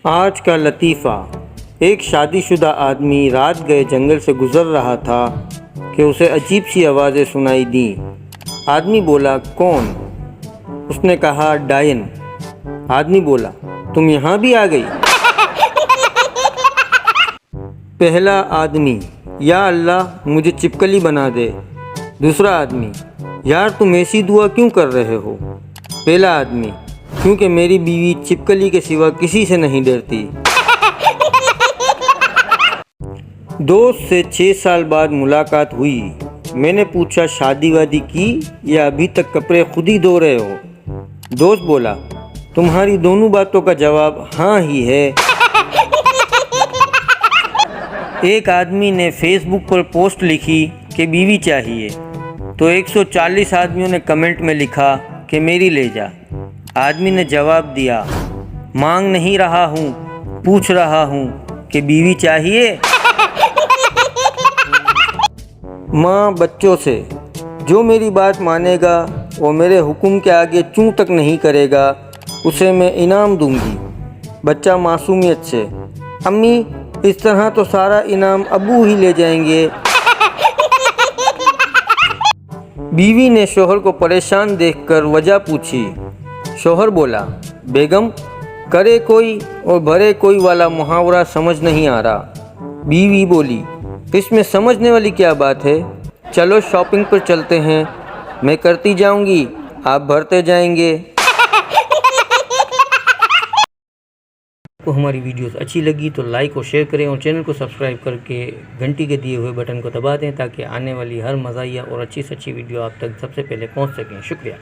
आज का लतीफ़ा। एक शादीशुदा आदमी रात गए जंगल से गुज़र रहा था कि उसे अजीब सी आवाज़ें सुनाई दी। आदमी बोला, कौन? उसने कहा, डायन। आदमी बोला, तुम यहाँ भी आ गई? पहला आदमी, या अल्लाह मुझे चिपकली बना दे। दूसरा आदमी, यार तुम ऐसी दुआ क्यों कर रहे हो? पहला आदमी, क्योंकि मेरी बीवी चिपकली के सिवा किसी से नहीं डरती। दोस्त से 6 साल बाद मुलाकात हुई। मैंने पूछा, शादी वादी की या अभी तक कपड़े खुद ही धो रहे हो? दोस्त बोला, तुम्हारी दोनों बातों का जवाब हाँ ही है। एक आदमी ने फेसबुक पर पोस्ट लिखी कि बीवी चाहिए, तो 140 आदमियों ने कमेंट में लिखा कि मेरी ले जा। आदमी ने जवाब दिया, मांग नहीं रहा हूँ, पूछ रहा हूँ कि बीवी चाहिए। माँ बच्चों से, जो मेरी बात मानेगा वो मेरे हुक्म के आगे चूं तक नहीं करेगा, उसे मैं इनाम दूंगी। बच्चा मासूमियत से, अम्मी इस तरह तो सारा इनाम अब्बू ही ले जाएंगे। बीवी ने शोहर को परेशान देखकर वजह पूछी। शोहर बोला, बेगम करे कोई और भरे कोई वाला मुहावरा समझ नहीं आ रहा। बीवी बोली, इसमें समझने वाली क्या बात है? चलो शॉपिंग पर चलते हैं, मैं करती जाऊंगी, आप भरते जाएंगे। आपको हमारी वीडियोस अच्छी लगी तो लाइक और शेयर करें और चैनल को सब्सक्राइब करके घंटी के दिए हुए बटन को दबा दें ताकि आने वाली हर मज़ाहिया और अच्छी से अच्छी वीडियो आप तक सबसे पहले पहुंच सकें। शुक्रिया।